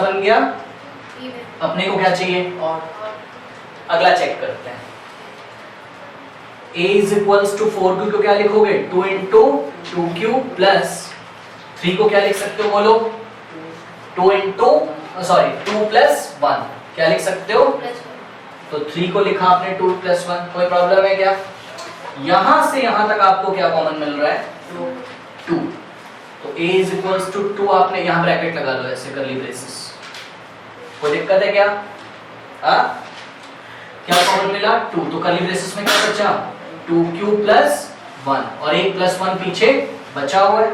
बन गया। अपने को क्या चाहिए? अगला चेक करते हैं। a is equals to 4q को क्या लिखोगे? 2 इंटू 2q प्लस 3 को क्या लिख सकते हो बोलो? 2 प्लस 1 क्या लिख सकते हो? तो 3 को लिखा आपने 2 प्लस 1। कोई प्रॉब्लम है क्या? यहां से यहां तक आपको क्या कॉमन मिल रहा है? 2। तो a इज इक्वल्स टू 2 आपने यहां ब्रैकेट लगा लो ऐसे कर्ली ब्रेसेस। कोई दिक्कत है क्या? क्या कॉमन मिला? 2। तो कर्ली ब्रेसेस में क्या बचा? 2q प्लस 1 और 1 प्लस 1 पीछे बचा हुआ है।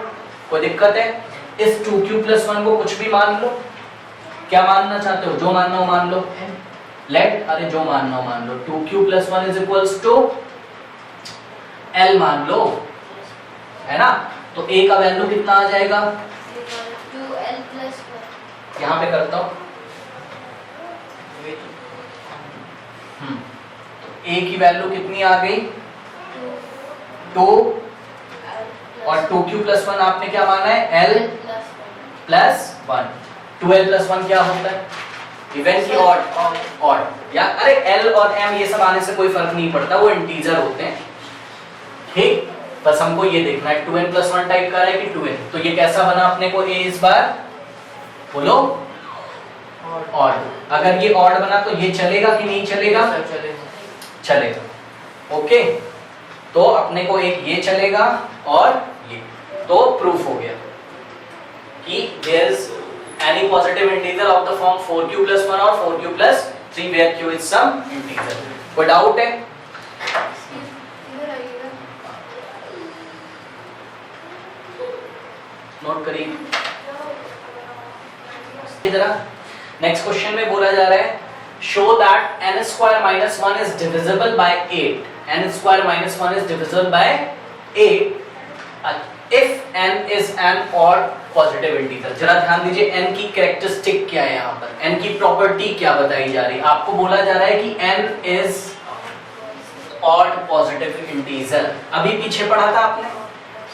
कोई दिक्कत है? इस 2q प्लस 1 को कुछ भी मान लो। क्या मानना चाहते हो? जो मानना हो मान लो। लेट अरे जो मानना हो मान लो। 2q plus 1 is equals to l मान लो, है ना? तो a का वैल्यू कितना आ जाएगा? 2l plus 1। यहां पे करता हूं। a की वैल्यू कितनी आ गई? 2 और 2q प्लस 1 आपने क्या माना है? l plus 1। 2l प्लस 1 क्या होता है? इवन की ऑड या अरे l और m ये सब आने से कोई फर्क नहीं पड़ता, वो इंटीजर होते हैं। ठीक, बस हमको ये देखना है 2n प्लस 1 टाइप कर रहा है कि 2n। तो ये कैसा बना अपने को? a इस बार बोलो ऑड। अगर ये ऑड बना तो ये चलेगा कि नहीं चलेगा? चलेगा। ओके, तो अपने को एक ये चलेगा और ये, तो प्रूफ हो गया कि there is any positive integer of the form 4q plus 1 और 4q plus 3 where q is some integer. कोई डाउट है? नोट करिए जरा। नेक्स्ट क्वेश्चन में बोला जा रहा है show that n square minus 1 is divisible by 8. n square minus 1 is divisible by 8 if n is an odd positive integer. जरा ध्यान दीजिए n की कैरेक्टरिस्टिक क्या है यहाँ पर, n की प्रॉपर्टी क्या बताई जा रही है। आपको बोला जा रहा है कि n is odd positive integer। अभी पीछे पढ़ा था आपने,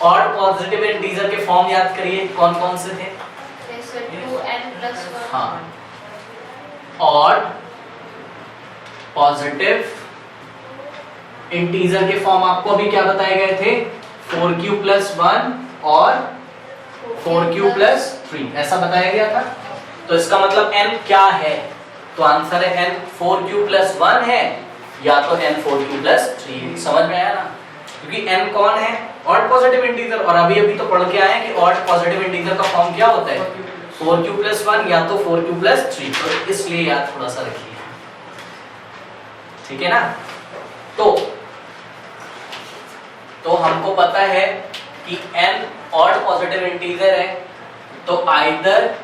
odd positive integer के फॉर्म याद करिए कौन कौन से थे? 2n plus 1। हाँ, odd पॉजिटिव इंटीजर के फॉर्म आपको अभी क्या बताए गए थे? 4q प्लस 1 और 4q प्लस 3 ऐसा बताया गया था। तो इसका मतलब n क्या है? तो आंसर है n 4q प्लस 1 है या तो n 4q प्लस 3। समझ में आया ना? क्योंकि n कौन है? Odd positive integer. और अभी तो पढ़ के आए हैं कि ऑड पॉजिटिव इंटीजर का फॉर्म क्या होता है? 4q प्लस 1 या तो 4q प्लस 3। तो इसलिए याद थोड़ा सा रखिए, ठीक है ना? तो हमको पता है कि n ऑड पॉजिटिव इंटीजर है, तो either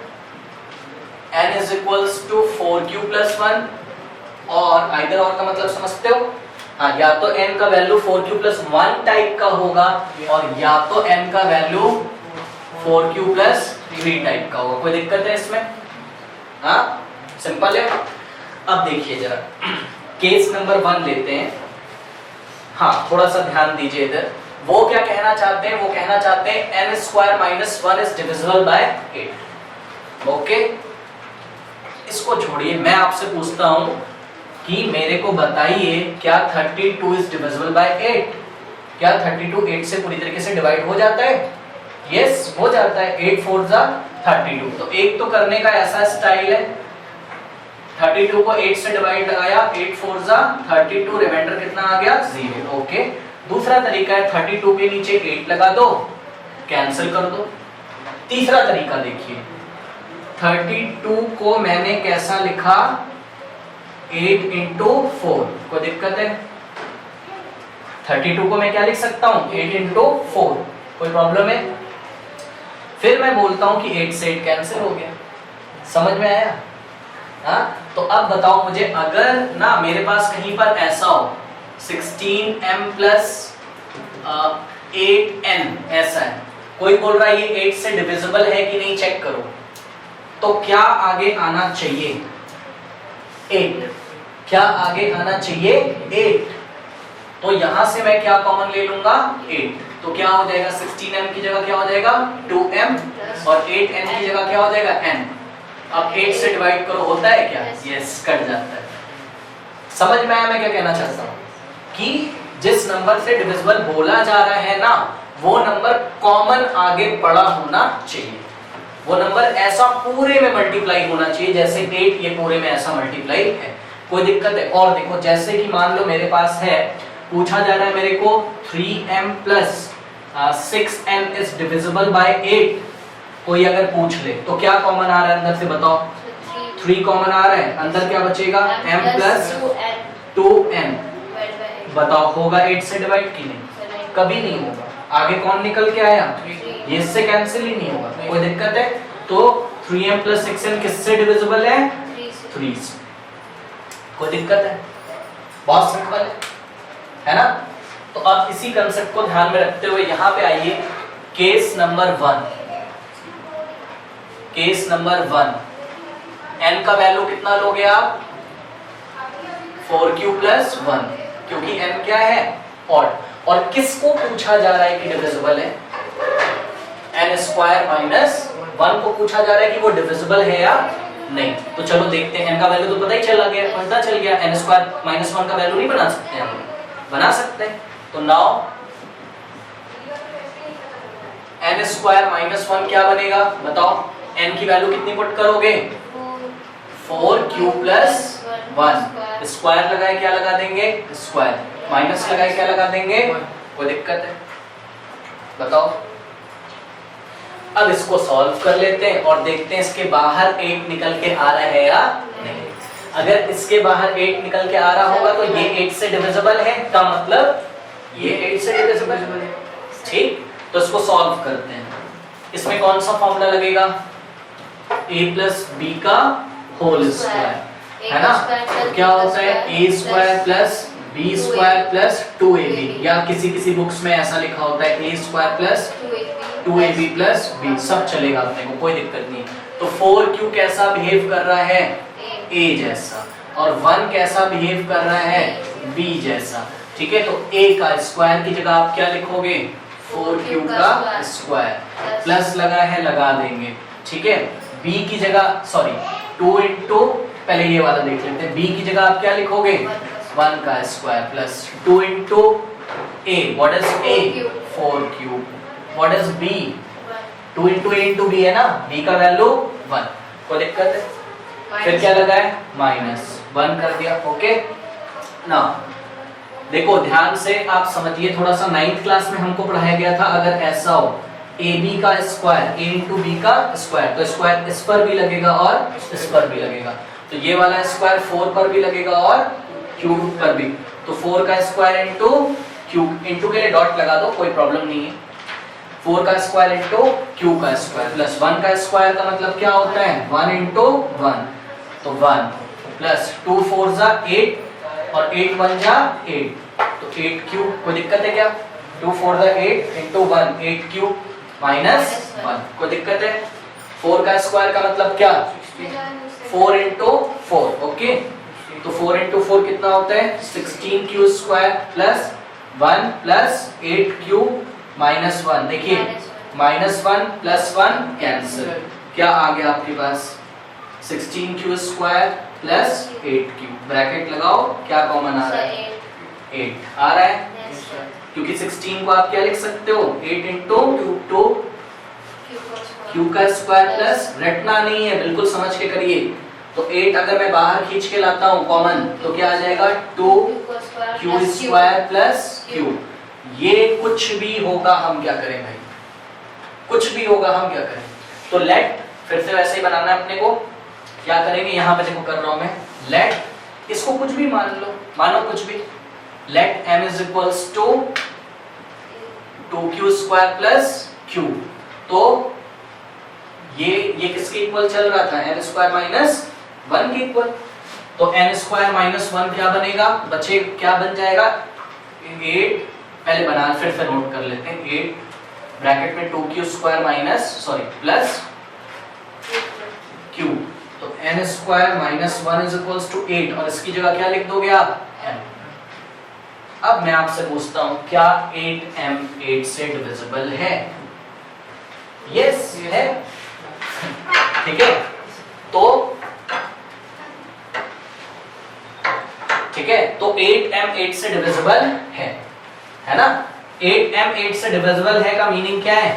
n is equals to 4q plus 1 और आइदर और का मतलब समझते हो? हाँ, या तो n का वैल्यू 4q प्लस 1 टाइप का होगा और या तो n का वैल्यू 4q प्लस 3 टाइप का होगा। कोई दिक्कत है इसमें? हाँ, सिंपल है। अब देखिए जरा केस नंबर 1 लेते हैं। हाँ, थोड़ा सा ध्यान दीजिए इधर। वो क्या कहना चाहते हैं? वो कहना चाहते हैं n square minus 1 is divisible by 8। Okay, इसको छोड़िए, मैं आपसे पूछता हूं कि मेरे को बताइए क्या 32 इज डिविजिबल बाय 8? क्या 32 8 से पूरी तरीके से डिवाइड हो जाता है? यस, हो जाता है। 8 4 जा 32। तो एक तो करने का ऐसा स्टाइल है, 32 को 8 से डिवाइड लगाया, 8 4 जा 32, रिमाइंडर कितना आ गया? 0। ओके, दूसरा तरीका है 32 के नीचे 8 लगा दो, कैंसिल कर दो। तीसरा तरीका देखिए, 32 को मैंने कैसा लिखा? 8 इंटू 4। कोई दिक्कत है? 32 को मैं क्या लिख सकता हूँ? 8 इंटू 4। कोई प्रॉब्लम है? फिर मैं बोलता हूँ कि 8 से 8 कैंसिल हो गया। समझ में आया? हाँ, तो अब बताओ मुझे, अगर ना मेरे पास कहीं पर ऐसा हो 16m प्लस 8n ऐसा है, कोई बोल रहा है ये 8 से डिविजिबल है कि नहीं चेक करो, तो क्या आगे आना चाहिए? 8। क्या आगे आना चाहिए? 8। तो यहां से मैं क्या कॉमन ले लूंगा? 8। तो क्या हो जाएगा? 16m की जगह क्या हो जाएगा? 2m और 8n की जगह क्या हो जाएगा? n। अब 8 से डिवाइड करो, होता है क्या? Yes. यस, कट जाता है। समझ में आया मैं क्या कहना चाहता हूँ? कि जिस नंबर से डिविजिबल बोला जा रहा है ना, वो नंबर कॉमन आगे पड़ा होना चाहिए। वो नंबर ऐसा पूरे में मल्टीप्लाई होना चाहिए जैसे 8 ये पूरे में ऐसा मल्टीप्लाई है। कोई दिक्कत है? और देखो, जैसे कि मान लो मेरे पास है, पूछा जा रहा है मेरे को 3m plus 6n is divisible by 8। कोई अगर पूछ ले तो क्या कॉमन आ रहा है अंदर से बताओ? 3 कॉमन आ रहा है, अंदर क्या बचेगा? m plus 2n। बताओ होगा 8 से डिवाइड की नहीं? कभी नहीं होगा। आगे कौन निकल के आया? ये इससे कैंसिल ही नहीं होगा। कोई दिक्कत है? तो 3m प्लस 6n किससे डिविजिबल है? 3 से। कोई दिक्कत है? बहुत सिंपल है ना? तो अब इसी कंसेप्ट को ध्यान में रखते हुए यहाँ पे आइए, case number 1। Case number 1, n का वैल्यू कितना लोगे आप? 4q प्लस 1, क्योंकि n क्या है? ऑड। और किसको पूछा जा रहा है कि डिविजिबल है? n स्क्वायर माइनस 1 को पूछा जा रहा है कि वो डिविजिबल है या नहीं। तो चलो देखते हैं। n का वैल्यू तो पता ही चला गया, पता चल गया। n स्क्वायर माइनस 1 का वैल्यू नहीं बना सकते हम? बना सकते हैं। तो नाउ n स्क्वायर माइनस 1 क्या बनेगा बताओ? n की वैल्यू कितनी पुट करोगे? 4q plus 1। स्क्वायर लगाए क्या लगा देंगे? स्क्वायर। माइनस लगाए क्या लगा देंगे? कोई दिक्कत है? बताओ। अब इसको सॉल्व कर लेते हैं और देखते हैं इसके बाहर 8 निकल के आ रहा है या नहीं। अगर इसके बाहर 8 निकल के आ रहा होगा तो ये 8 से डिविजिबल है, का मतलब ये 8 से डिविजिबल है। ठीक, तो इसको सॉल्व करते हैं। इसमें कौन सा फॉर्मूला लगेगा? a प्लस बी का होल स्क्वायर, है ना? तो क्या होता है? a square plus b square plus 2ab, या किसी बुक्स में ऐसा लिखा होता है a square plus 2ab plus b, सब चलेगा अपने को, कोई दिक्कत नहीं। तो 4q कैसा बिहेव कर रहा है? a जैसा। और 1 कैसा बिहेव कर रहा है? b जैसा। ठीक है, तो a का स्क्वायर की जगह आप क्या लिखोगे? 4q का स्क्वायर। प्लस लगा है, लगा देंगे। ठीक है, b की जगह, सॉरी 2 इंटू, पहले ये वाला देख लेते हैं। b की जगह आप क्या लिखोगे? 1 का square plus 2 into a, what is a? 4q। What is b? 2 into a into b है ना, b का वैल्यू 1। कोई दिक्कत है? फिर क्या लगा है? माइनस 1 कर दिया। ओके ना, देखो ध्यान से आप समझिए थोड़ा सा। 9th क्लास में हमको पढ़ाया गया था, अगर ऐसा हो ab का स्क्वायर a इंटू बी का स्क्वायर, तो स्क्वायर इस पर भी लगेगा और इस पर भी लगेगा। तो ये वाला स्क्वायर 4 पर भी लगेगा और क्यूब पर भी। तो 4 का स्क्वायर इंटू क्यूब, इंटू के लिए डॉट लगा दो, कोई प्रॉब्लम नहीं है। 4 का स्क्वायर इंटू क्यूब का स्क्वायर प्लस 1 का स्क्वायर का मतलब क्या होता है? 1 इंटू 1, तो 1 प्लस 2 4 जा 8 और 8 1 जा 8, तो 8 क्यूब। कोई दिक्कत है क्या? 2 4 जा 8 इंटू 1, 8 क्यूब माइनस 1। कोई दिक्कत है? 4 का स्क्वायर का मतलब क्या? 4 इंटू 4। ओके, तो 4 इंटू 4 कितना होता है? 16q square plus 1 plus 8q minus 1। देखिए माइनस 1 प्लस 1 कैंसिल, क्या आ गया आपके पास? 16q square plus 8q। Bracket लगाओ, क्या कॉमन आ रहा है? 8 आ रहा है, क्योंकि 16 को आप क्या लिख सकते हो? 8 इंटू टू क्यू का स्क्वायर प्लस, रटना नहीं है, बिल्कुल समझ के करिए। तो 8 अगर मैं बाहर खींच के लाता हूँ कॉमन, तो क्या आ जाएगा? 2q square plus q। ये कुछ भी होगा, हम क्या करें भाई? कुछ भी होगा, हम क्या करें? तो लेट, फिर से वैसे ही बनाना है अपने को। क्या करेंगे? यहाँ पे देखो कर रहा हूँ मैं, लेट, इसको कुछ भी मान लो, मानो कुछ भी। Let m is equals to 2q square plus q। तो ये किसके इक्वल चल रहा था? n स्क्वायर माइनस 1 के इक्वल। तो n स्क्वायर माइनस 1 क्या बनेगा? बचे क्या बन जाएगा? 8, पहले बना फिर नोट कर लेते हैं। 8 ब्रैकेट में 2q square minus, sorry plus q, तो n square minus 1 is equals to 8, और इसकी जगह क्या लिख दोगे आप? m। अब मैं आपसे पूछता हूं, क्या 8m 8 से डिविजिबल है? यस है, ठीक है। तो ठीक है, तो 8m 8 से डिविजिबल है ना। 8m 8 से डिविजिबल है का मीनिंग क्या है,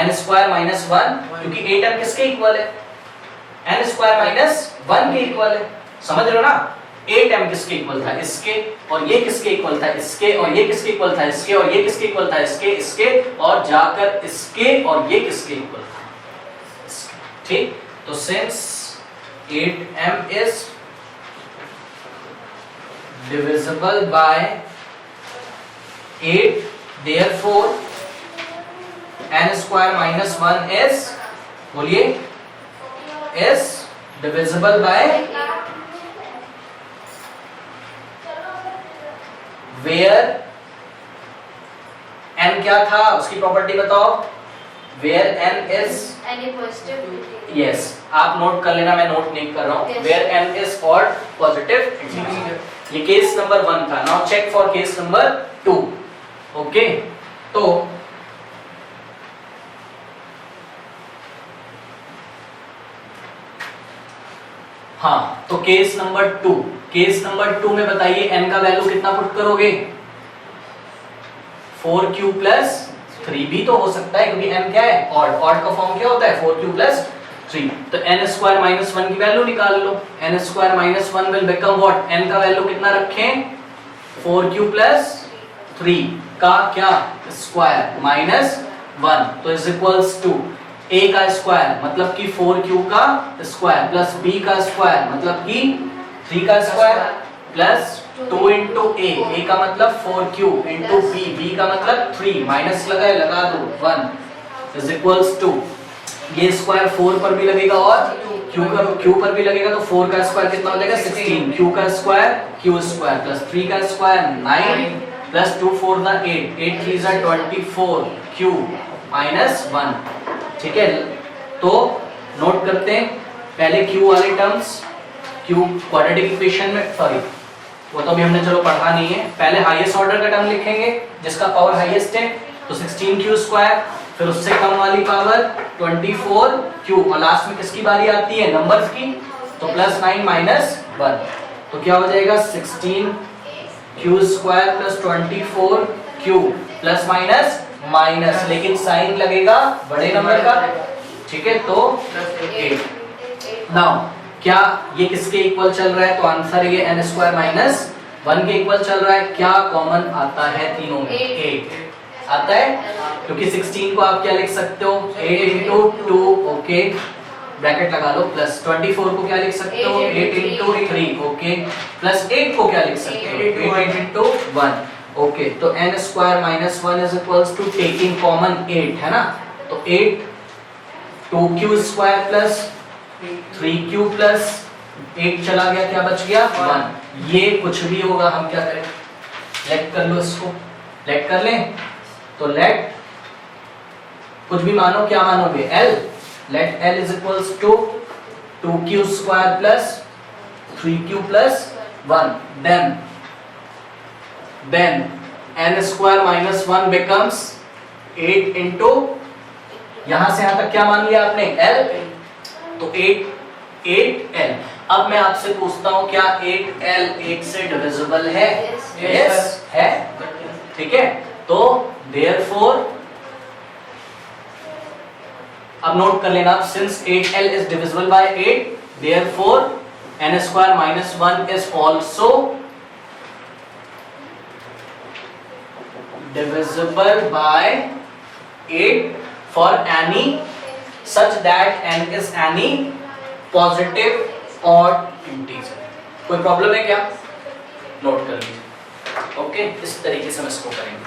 n स्क्वायर माइनस 1, क्योंकि 8m किसके इक्वल है, n स्क्वायर माइनस 1 के इक्वल है, समझ रहे हो ना। 8m किसके इक्वल था, इसके, और ये किसके इक्वल था, इसके, और ये किसके इक्वल था, इसके, और ये किसके इक्वल था, इसके, इसके, और जाकर इसके, और ये किसके इक्वल था, इसके। ठीक, तो since 8m is divisible by 8, therefore n square minus 1 is, बोलिए, is divisible by where n क्या था, उसकी प्रॉपर्टी बताओ, where n is any positive yes, आप नोट कर लेना, मैं नोट नहीं कर रहा हूँ, Yes. where n is odd positive integer। ये केस नंबर 1 था। Now check for case number 2। Okay, तो हाँ, तो केस नंबर 2, केस नंबर 2 में बताइए n का वैल्यू कितना पुट करोगे, 4q प्लस 3 भी तो हो सकता है, क्योंकि n क्या है, ऑड, ऑड का फॉर्म क्या होता है, 4q प्लस 3, तो n स्क्वायर माइनस 1 की वैल्यू निकाल लो, n square minus 1 will become what, n का वैल्यू कितना रखें, 4q प्लस 3 का क्या स्क्वायर माइनस 1, तो इज इक्वल्स टू a का स्क्वायर मतलब कि 4q का स्क्वायर प्लस b का स्क्वायर मतलब कि 3 का स्क्वायर प्लस 2 इंटू a का मतलब 4q इंटू b का मतलब 3, माइनस लगाए, लगा दो 1 इज इक्वल्स टू, ये स्क्वायर 4 पर भी लगेगा और q पर भी लगेगा, तो 4 का स्क्वायर कितना हो जाएगा 16, q का स्क्वायर q स्क्वायर प्लस 3 का स्क्वायर 9 प्लस 2 4 द 8, 8 3 ज 24 q माइनस 1। ठीक है, तो नोट करते हैं पहले q वाले टर्म्स, q क्वाड्रेटिक इक्वेशन में, सॉरी वो तो अभी हमने चलो पढ़ा नहीं है, पहले हाईएस्ट ऑर्डर का टर्म लिखेंगे जिसका पावर हाईएस्ट है, तो 16q स्क्वायर, फिर उससे कम वाली पावर 24q, और लास्ट में किसकी बारी आती है, नंबर्स की, तो प्लस 9 माइनस 1, तो क्या हो जाएगा 16q square plus 24q plus minus minus, लेकिन साइन लगेगा बड़े नंबर का, ठीक है, तो 8। नाउ क्या ये किसके इक्वल चल रहा है, तो आंसर ये n स्क्वायर माइनस 1 के इक्वल चल रहा है। क्या कॉमन आता है तीनों में, 8 आता है, क्योंकि 16 को आप क्या लिख सकते हो, 8 इंटू 2, ओके ब्रैकेट लगा लो, प्लस 24 को क्या लिख सकते हो, 8 इंटू 3, ओके, प्लस 8 को क्या लिख सकते हो, 8 इंटू 1, ओके, तो n square minus 1 is equals to taking common 8, है ना, तो 8 2q square plus 3q plus 8 चला गया, क्या बच गया 1, ये कुछ भी होगा, हम क्या करें, लेट कर लो इसको, लेट कर लें, तो लेट कुछ भी मानो, क्या मानोगे l, let l is equals to 2q square plus 3q plus 1, then n square minus 1 becomes 8 into, यहां से यहां तक क्या मान लिया आपने, l, तो 8l। अब मैं आपसे पूछता हूं क्या 8l 8 से डिविजिबल है, yes है, ठीक है, तो therefore अब नोट कर लेना, since 8l is divisible by 8, therefore n square minus 1 is also divisible by 8 for any such that n is any positive odd integer। कोई प्रॉब्लम है क्या, नोट कर लीजिए, ओके, इस तरीके से हम इसको करेंगे।